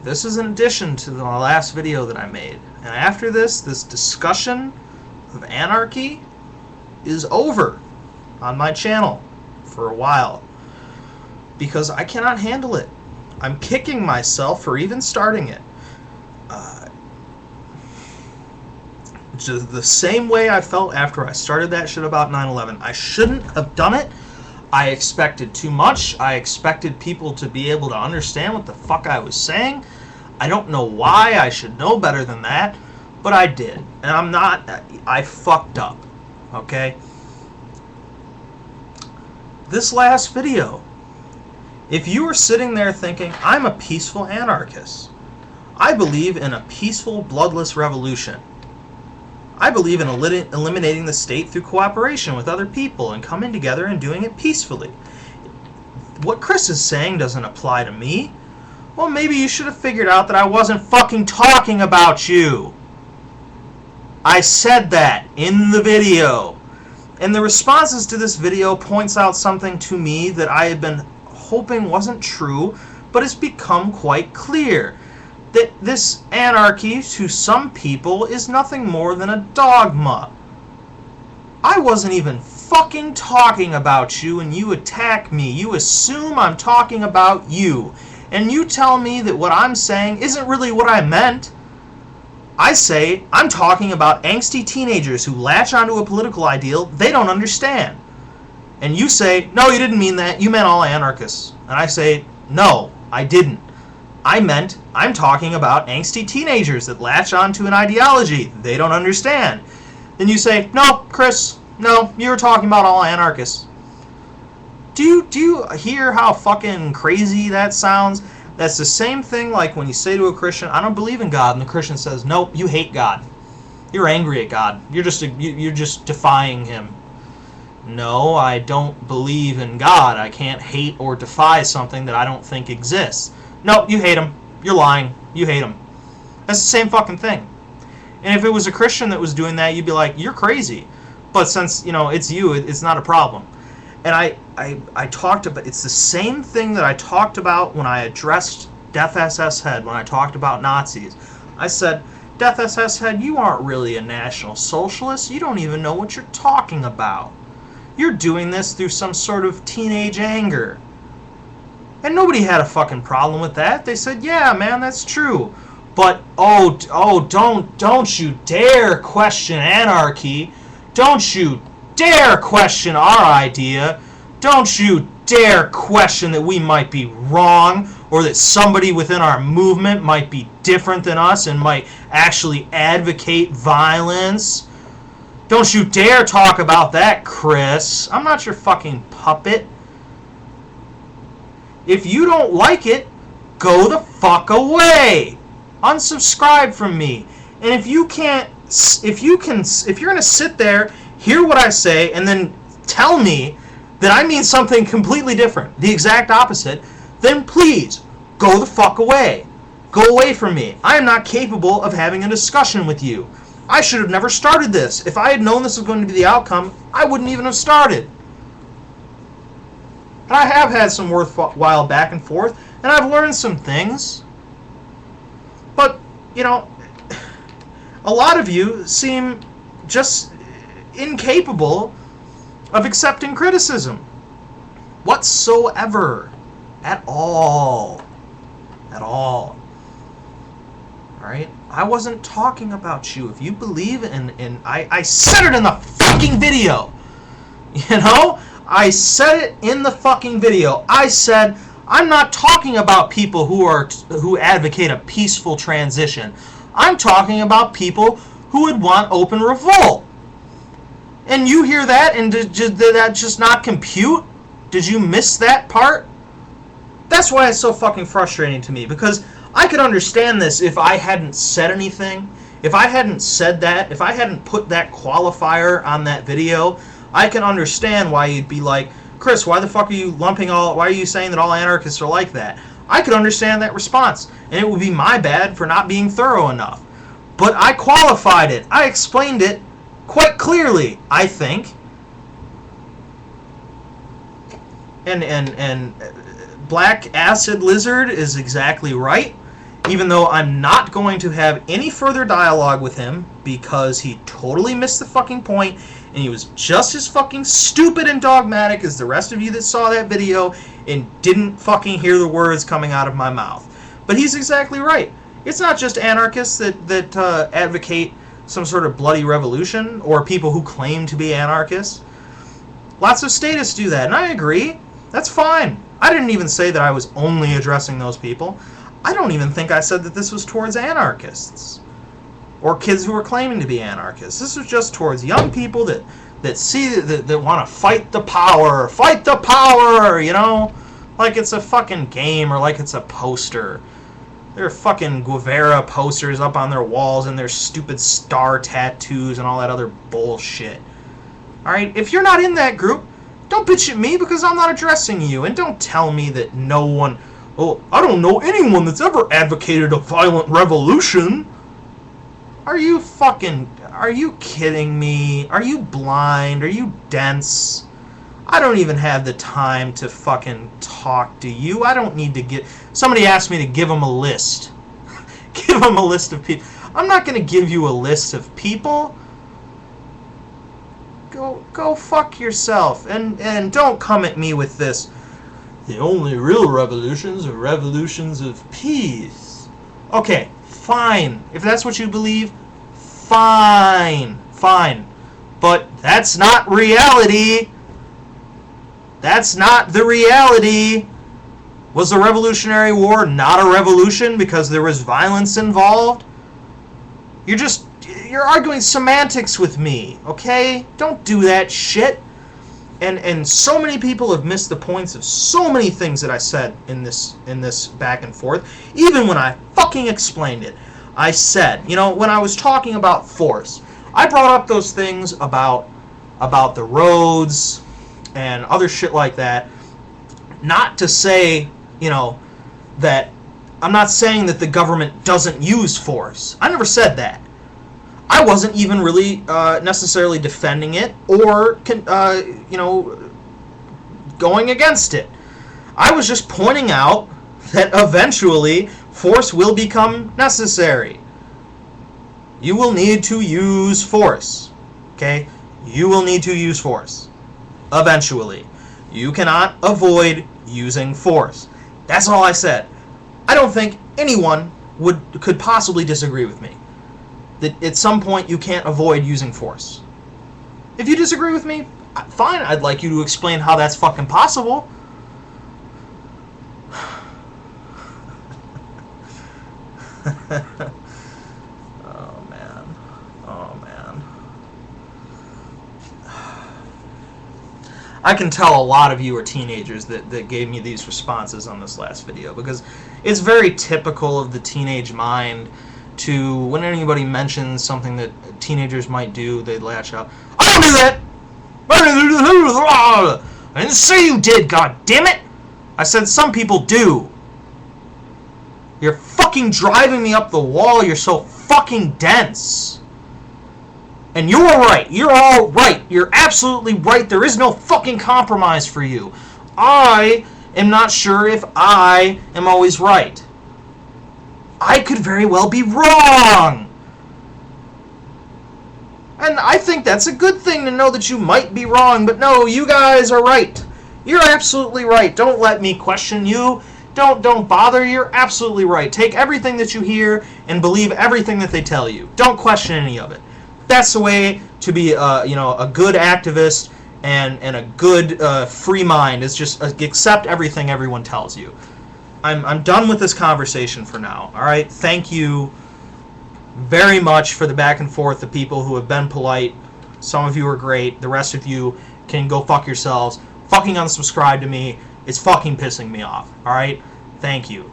this is in addition to the last video that I made. And after this discussion of anarchy is over on my channel for a while. Because I cannot handle it. I'm kicking myself for even starting it. Just the same way I felt after I started that shit about 9/11. I shouldn't have done it. I expected too much. I expected people to be able to understand what the fuck I was saying. I don't know why. I should know better than that. But I did. And I'm not... I fucked up. Okay? This last video. If you were sitting there thinking, I'm a peaceful anarchist. I believe in a peaceful, bloodless revolution. I believe in eliminating the state through cooperation with other people and coming together and doing it peacefully. What Chris is saying doesn't apply to me. Well, maybe you should have figured out that I wasn't fucking talking about you. I said that in the video. And the responses to this video points out something to me that I had been hoping wasn't true, but it's become quite clear. That this anarchy to some people is nothing more than a dogma. I wasn't even fucking talking about you and you attack me. You assume I'm talking about you. And you tell me that what I'm saying isn't really what I meant. I say I'm talking about angsty teenagers who latch onto a political ideal they don't understand. And you say, no, you didn't mean that. You meant all anarchists. And I say, no, I didn't. I meant I'm talking about angsty teenagers that latch onto an ideology they don't understand. Then you say, no, Chris, no, you were talking about all anarchists. Do you hear how fucking crazy that sounds? That's the same thing like when you say to a Christian, I don't believe in God, and the Christian says, nope, you hate God. You're angry at God. You're just defying him. No, I don't believe in God. I can't hate or defy something that I don't think exists. No, you hate him. You're lying. You hate him. That's the same fucking thing. And if it was a Christian that was doing that, you'd be like, you're crazy. But since, it's you, it's not a problem. And I talked about, it's the same thing that I talked about when I addressed Death SS Head, when I talked about Nazis. I said, Death SS Head, you aren't really a National Socialist. You don't even know what you're talking about. You're doing this through some sort of teenage anger. And nobody had a fucking problem with that. They said, yeah, man, that's true. But, don't you dare question anarchy. Don't you dare question our idea. Don't you dare question that we might be wrong or that somebody within our movement might be different than us and might actually advocate violence. Don't you dare talk about that, Chris. I'm not your fucking puppet. If you don't like it, go the fuck away. Unsubscribe from me. And if you're gonna sit there, hear what I say, and then tell me that I mean something completely different, the exact opposite, then please go the fuck away. Go away from me. I am not capable of having a discussion with you. I should have never started this. If I had known this was going to be the outcome, I wouldn't even have started. And I have had some worthwhile back and forth, and I've learned some things. But, a lot of you seem just incapable of accepting criticism. Whatsoever. At all. At all. Alright? I wasn't talking about you. If you believe I said it in the fucking video. I said it in the fucking video. I said, I'm not talking about people who advocate a peaceful transition. I'm talking about people who would want open revolt. And you hear that, and did that just not compute? Did you miss that part? That's why it's so fucking frustrating to me, because I could understand this if I hadn't said anything. If I hadn't said that, if I hadn't put that qualifier on that video, I can understand why you'd be like, Chris, why the fuck are you why are you saying that all anarchists are like that? I could understand that response, and it would be my bad for not being thorough enough. But I qualified it. I explained it quite clearly, I think. And Black Acid Lizard is exactly right. even though I'm not going to have any further dialogue with him because he totally missed the fucking point and he was just as fucking stupid and dogmatic as the rest of you that saw that video and didn't fucking hear the words coming out of my mouth. But he's exactly right. It's not just anarchists that advocate some sort of bloody revolution or people who claim to be anarchists. Lots of statists do that, and I agree. That's fine. I didn't even say that I was only addressing those people. I don't even think I said that this was towards anarchists or kids who were claiming to be anarchists. This was just towards young people that see that want to fight the power, you know, like it's a fucking game or like it's a poster. There are fucking Guevara posters up on their walls and their stupid star tattoos and all that other bullshit. Alright, if you're not in that group, don't bitch at me because I'm not addressing you. And don't tell me that no one... Oh, I don't know anyone that's ever advocated a violent revolution. Are you kidding me? Are you blind? Are you dense? I don't even have the time to fucking talk to you. I don't need to get... Somebody asked me to give them a list. Give them a list of people. I'm not going to give you a list of people. Go fuck yourself. And don't come at me with this. The only real revolutions are revolutions of peace. Okay, fine. If that's what you believe, fine. Fine. But that's not reality. That's not the reality. Was the Revolutionary War not a revolution because there was violence involved? You're arguing semantics with me, okay? Don't do that shit. And so many people have missed the points of so many things that I said in this back and forth. Even when I fucking explained it, I said, you know, when I was talking about force, I brought up those things about the roads and other shit like that. Not to say, you know, that I'm not saying that the government doesn't use force. I never said that. I wasn't even really necessarily defending it or, you know, going against it. I was just pointing out that eventually force will become necessary. You will need to use force. Okay? You will need to use force. Eventually. You cannot avoid using force. That's all I said. I don't think anyone could possibly disagree with me. That at some point you can't avoid using force. If you disagree with me, fine, I'd like you to explain how that's fucking possible. Oh man. I can tell a lot of you are teenagers that gave me these responses on this last video because it's very typical of the teenage mind to, when anybody mentions something that teenagers might do, they latch out. I don't do that! I didn't say you did, god damn it! I said some people do. You're fucking driving me up the wall, you're so fucking dense. And you're right, you're all right, you're absolutely right, there is no fucking compromise for you. I am not sure if I am always right. I could very well be wrong. And I think that's a good thing to know that you might be wrong, but no, you guys are right. You're absolutely right. Don't let me question you. Don't bother. You're absolutely right. Take everything that you hear and believe everything that they tell you. Don't question any of it. That's the way to be a good activist and a good free mind is just accept everything everyone tells you. I'm done with this conversation for now. All right. Thank you very much for the back and forth. The people who have been polite. Some of you are great. The rest of you can go fuck yourselves. Fucking unsubscribe to me. It's fucking pissing me off. All right. Thank you.